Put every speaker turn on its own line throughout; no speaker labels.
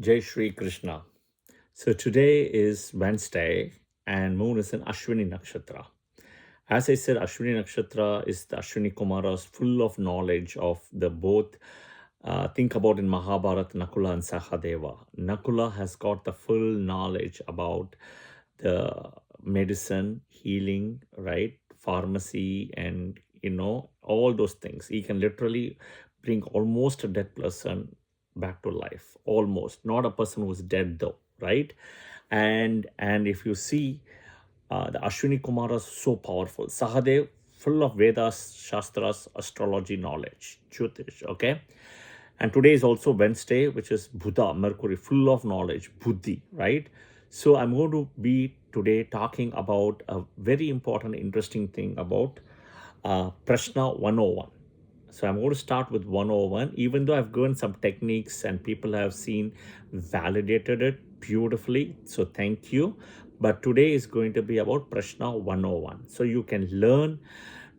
Jai Shri Krishna. So today is Wednesday and moon is in Ashwini Nakshatra. As I said, Ashwini Nakshatra is the Ashwini Kumaras full of knowledge of the both. Think about in Mahabharata, Nakula and Sahadeva. Nakula has got the full knowledge about the medicine, healing, right? Pharmacy and, all those things. He can literally bring almost a dead person back to life. Almost. Not a person who's dead though, right? And if you see the Ashwini Kumaras so powerful. Sahadev, full of Vedas, Shastras, astrology knowledge, Jyotish, okay? And today is also Wednesday, which is Buddha, Mercury, full of knowledge, Buddhi, right? So I'm going to be today talking about a very important, interesting thing about Prashna 101. So I'm going to start with 101, even though I've given some techniques and people have seen, validated it beautifully. So thank you. But today is going to be about Prashna 101. So you can learn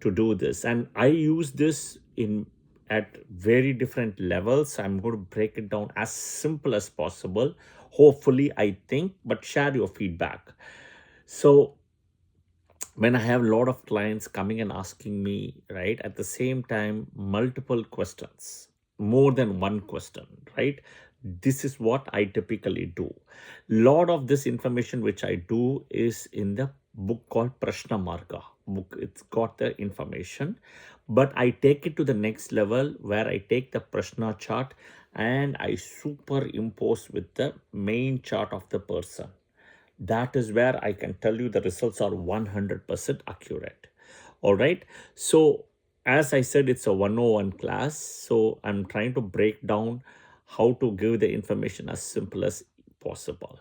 to do this. And I use this in at very different levels. I'm going to break it down as simple as possible. Hopefully, I think, but share your feedback. So when I have a lot of clients coming and asking me, right, at the same time, multiple questions, more than one question, right? This is what I typically do. Lot of this information which I do is in the book called Prashna Marga book. It's got the information, but I take it to the next level where I take the Prashna chart and I superimpose with the main chart of the person. That is where I can tell you the results are 100% accurate. All right. So, as I said, it's a 101 class. So, I'm trying to break down how to give the information as simple as possible.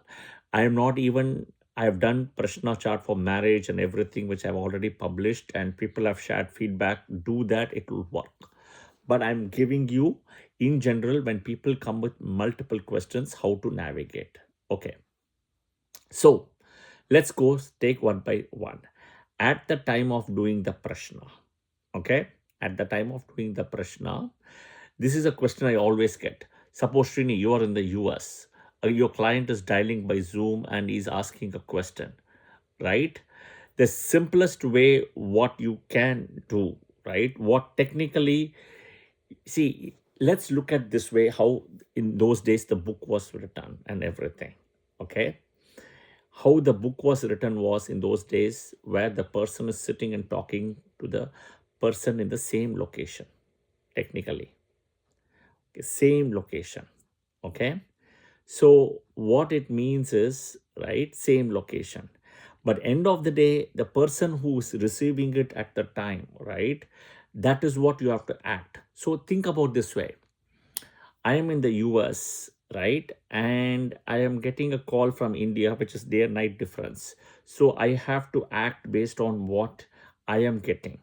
I am not even, I have done Prashna chart for marriage and everything, which I've already published, and people have shared feedback. Do that, it will work. But I'm giving you, in general, when people come with multiple questions, how to navigate. Okay. So let's go take one by one. At the time of doing the Prashna, okay? At the time of doing the Prashna, this is a question I always get. Suppose, Srini, you are in the US. Your client is dialing by Zoom and he's asking a question, right? The simplest way what you can do, right? What technically, see, let's look at this way how in those days the book was written and everything, okay? How the book was written was in those days where the person is sitting and talking to the person in the same location, technically. Okay, same location. Okay. So what it means is, right, same location. But end of the day, the person who is receiving it at the time, right, that is what you have to act. So think about this way. I am in the US, right? And I am getting a call from India, which is their night difference. So I have to act based on what I am getting.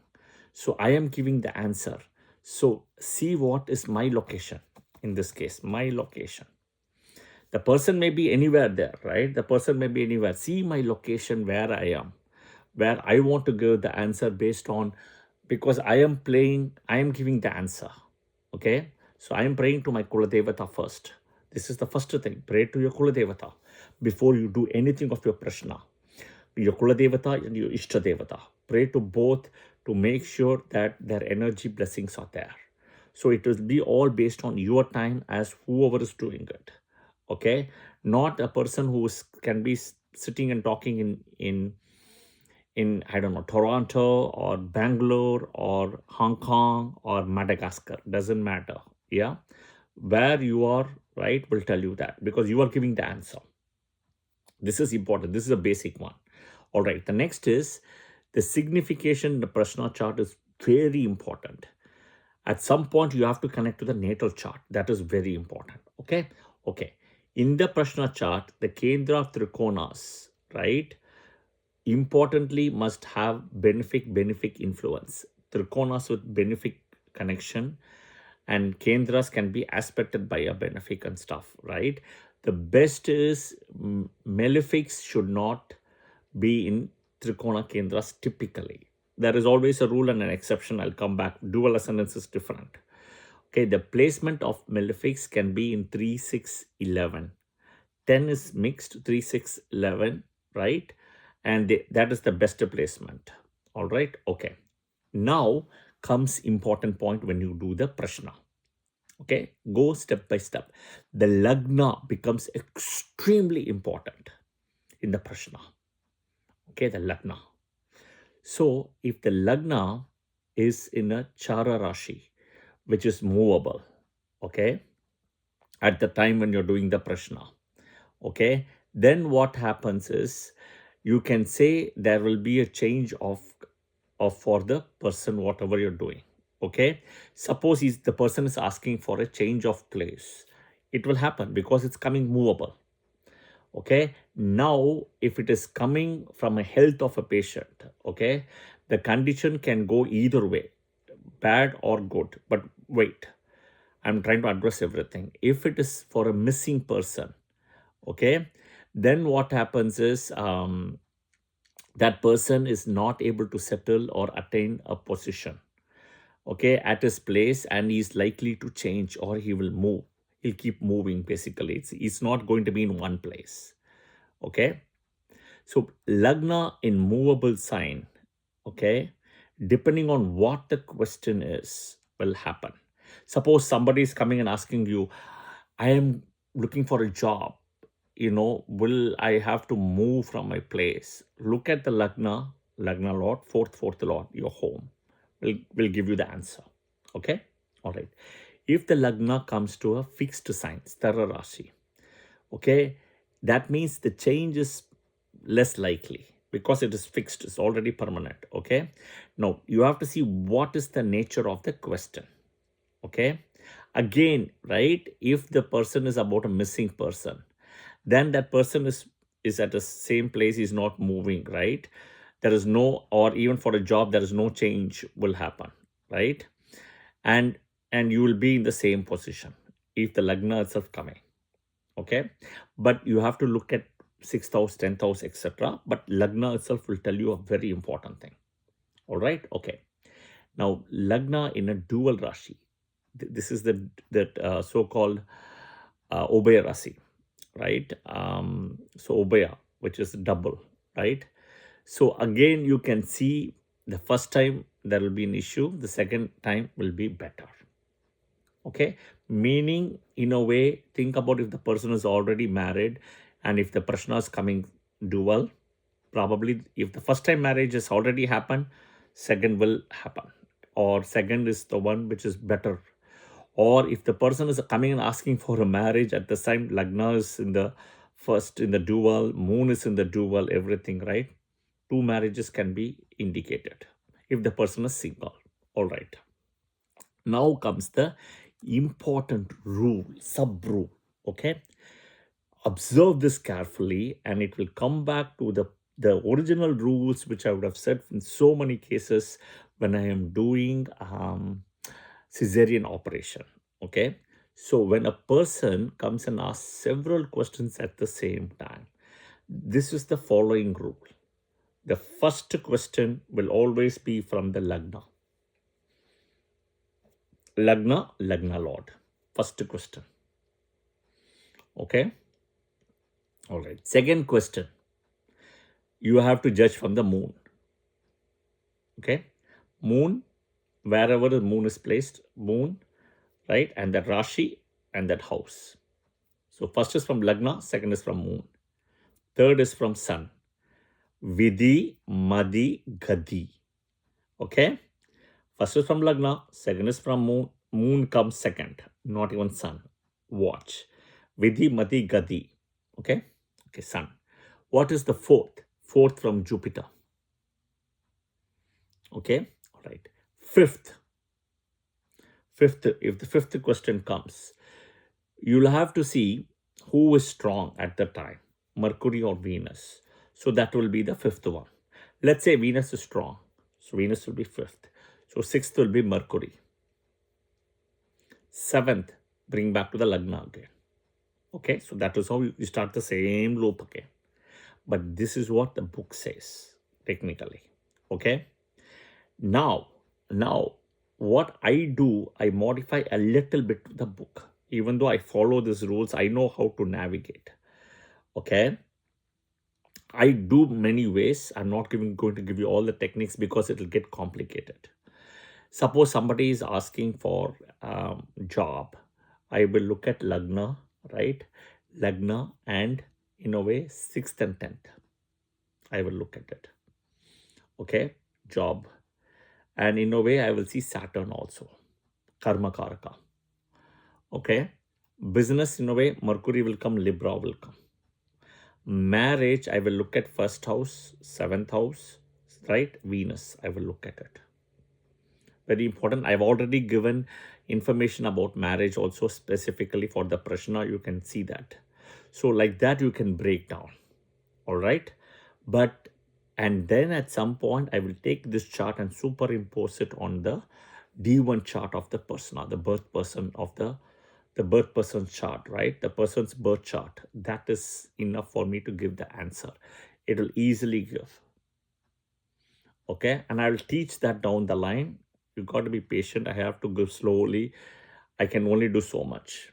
So I am giving the answer. So see what is my location in this case, my location. The person may be anywhere there, right? The person may be anywhere. See my location where I am, where I want to give the answer based on, because I am playing, I am giving the answer. Okay. So I am praying to my Kuladevata first. This is the first thing. Pray to your Kuladevata before you do anything of your Prashna. Your Kuladevata and your Ishtadevata. Pray to both to make sure that their energy blessings are there. So it will be all based on your time as whoever is doing it. Okay. Not a person who can be sitting and talking in I don't know, Toronto or Bangalore or Hong Kong or Madagascar. Doesn't matter. Yeah. Where you are, right, will tell you that because you are giving the answer. This is important. This is a basic one. All right. The next is the signification in the Prashna chart is very important. At some point, you have to connect to the natal chart. That is very important. Okay. Okay. In the Prashna chart, the Kendra of Trikonas, right, importantly must have benefic influence. Trikonas with benefic connection and Kendras can be aspected by a benefic and stuff, right? The best is malefics should not be in Trikona Kendras typically. There is always a rule and an exception. I'll come back. Dual ascendance is different. Okay, the placement of malefics can be in 3, 6, 11. 10 is mixed, 3, 6, 11, right? And that is the best placement. All right. Okay. Now comes important point when you do the prashna. Okay. Go step by step. The lagna becomes extremely important in the prashna. Okay. The lagna. So if the lagna is in a chara rashi, which is movable, okay, at the time when you're doing the prashna, okay, then what happens is you can say there will be a change of for the person whatever you're doing. Okay, suppose the person is asking for a change of place, it will happen because it's coming movable. Okay, now if it is coming from a health of a patient, okay, the condition can go either way, bad or good. But wait, I'm trying to address everything. If it is for a missing person, okay, then what happens is that person is not able to settle or attain a position, okay, at his place, and he's likely to change or he will move. He'll keep moving. Basically, it's not going to be in one place. Okay, so lagna in movable sign, okay, depending on what the question is, will happen. Suppose somebody is coming and asking you, I am looking for a job, will I have to move from my place? Look at the lagna lord, fourth lord, your home will give you the answer. Okay, all right. If the lagna comes to a fixed sign, stara rashi, okay, that means the change is less likely because it is fixed, it's already permanent. Okay, now you have to see what is the nature of the question. Okay, again, right, if the person is about a missing person, then that person is at the same place, is not moving, right? There is no, or even for a job there is no change will happen, right? And you will be in the same position if the lagna itself coming. Okay, but you have to look at 6th house, 10th house, etc. But lagna itself will tell you a very important thing. All right. Okay, now lagna in a dual rashi, this is that so-called obaya rashi, right? So obaya, which is double, right? So again, you can see the first time there will be an issue, the second time will be better. Okay, meaning in a way, think about if the person is already married and if the prashna is coming dual, probably if the first time marriage has already happened, second will happen, or second is the one which is better. Or if the person is coming and asking for a marriage at the same, lagna is in the first, in the dual, moon is in the dual, everything, right? Two marriages can be indicated if the person is single. All right, now comes the important rule, sub rule. Okay, observe this carefully and it will come back to the original rules which I would have said in so many cases when I am doing cesarean operation. Okay, so when a person comes and asks several questions at the same time, this is the following rule. The first question will always be from the lagna. Lagna lord, first question. Okay, all right. Second question, you have to judge from the moon. Okay, moon, wherever the moon is placed, moon, right, and that rashi and that house. So first is from lagna, second is from moon, third is from sun. Vidhi, Madi, Gadi. Okay, first is from lagna, second is from moon. Moon comes second, not even sun. Watch. Vidhi, Madi, Gadi. Okay, okay, sun. What is the fourth? Fourth from Jupiter. Okay, all right. Fifth, if the fifth question comes, you'll have to see who is strong at the time, Mercury or Venus. So that will be the fifth one. Let's say Venus is strong, so Venus will be fifth. So sixth will be Mercury. Seventh, bring back to the lagna again. Okay, so that is how you start the same loop again. But this is what the book says technically. Okay, now what I do, I modify a little bit the book. Even though I follow these rules, I know how to navigate. Okay. I do many ways. I'm not going to give you all the techniques because it'll get complicated. Suppose somebody is asking for job. I will look at Lagna, right? Lagna and in a way 6th and 10th. I will look at it. Okay. Job. And in a way I will see Saturn also. Karma Karaka. Okay. Business in a way, Mercury will come, Libra will come. Marriage, I will look at first house, 7th house, right? Venus, I will look at it. Very important. I've already given information about marriage also specifically for the Prashna. You can see that. So like that, you can break down. All right. But, and then at some point, I will take this chart and superimpose it on the D1 chart of the persona, the birth person of the birth person's chart, right? The person's birth chart. That is enough for me to give the answer. It will easily give. Okay. And I will teach that down the line. You got to be patient. I have to go slowly. I can only do so much.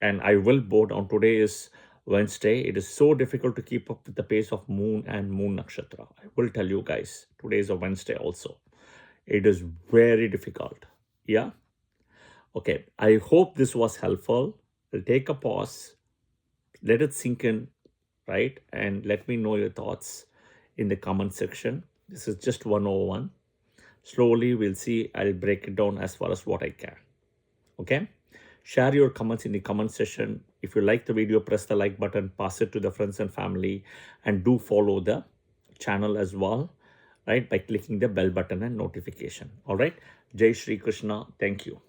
And I will bow down. Today is Wednesday. It is so difficult to keep up with the pace of moon and moon nakshatra. I will tell you guys, today is a Wednesday also. It is very difficult. Yeah. Okay. I hope this was helpful. I'll take a pause. Let it sink in, right? And let me know your thoughts in the comment section. This is just 101. Slowly we'll see. I'll break it down as far as what I can. Okay. Share your comments in the comment section. If you like the video, press the like button, pass it to the friends and family, and do follow the channel as well, right? By clicking the bell button and notification. All right. Jai Shri Krishna. Thank you.